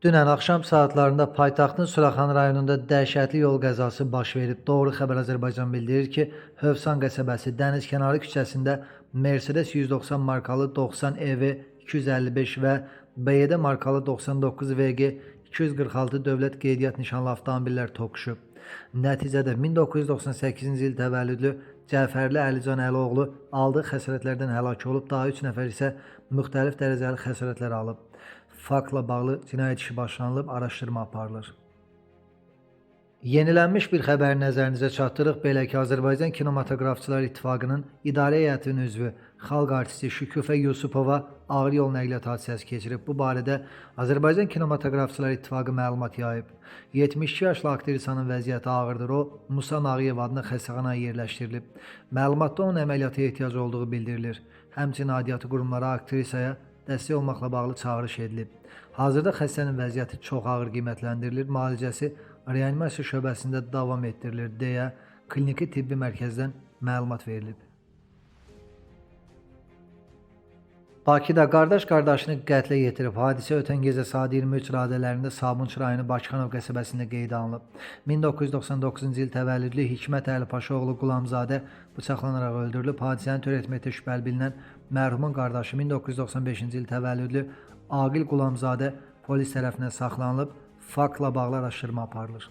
Dünən axşam saatlarında paytaxtın Suraxan rayonunda dəhşətli yol qəzası baş verib. Doğru Xəbər Azərbaycan bildirir ki, Hövsan qəsəbəsi Dənizkənarı küçəsində Mercedes 190 markalı 90 EV 255 və BYD markalı 99 VG 246 dövlət qeydiyyat nişanlı avtomobillər toqquşub. Nəticədə 1998-ci il təvəllüdlü Cəfərli Əlican Əloğlu aldığı xəsarətlərdən həlak olub, daha 3 nəfər isə müxtəlif dərəcəli xəsarətlər alıb. Faktla bağlı cinayət işi başlanılıb, araşdırma aparılır. Yenilənmiş bir xəbəri nəzərinizə çatdırıq. Belə ki, Azərbaycan Kinematoqrafçılar İttifaqının İdarə Heyətinin üzvü, xalq artisti Şükufə Yusupova ağır yol nəqliyyat hadisəsi keçirib. Bu barədə Azərbaycan Kinematoqrafçılar İttifaqı məlumat yayıb. 72 yaşlı aktrisanın vəziyyəti ağırdır. O, Musa Nağıyev adına xəstəxanaya yerləşdirilib. Məlumatda onun əməliyyata ehtiyacı olduğu bildirilir. Həmçinin aidiyyatı qurumlara aktrisaya dəstək olmaqla bağlı çağırış edilib. Hazırda xəstənin vəziyyəti çox ağır qiymətləndirilir, müalicəsi reanimasiya şöbəsində davam etdirilir deyə kliniki tibbi mərkəzdən məlumat verilib. Bakıda qardaş qardaşını qətlə yetirib. Hadisə ötən gecə saat 23 radələrində Sabunçu rayonu Bakıxanov qəsəbəsində qeydə alınıb. 1999-cu il təvəllüdlü Hikmət Əli Paşaoğlu Qulamzadə bıçaqlanaraq öldürülüb. Hadisəni törətməkdə şübhəli bilinən mərhumun qardaşı 1995-ci il təvəllüdlü Aqil Qulamzadə polis tərəfindən saxlanılıb. Faktla bağlı araşdırma aparılır.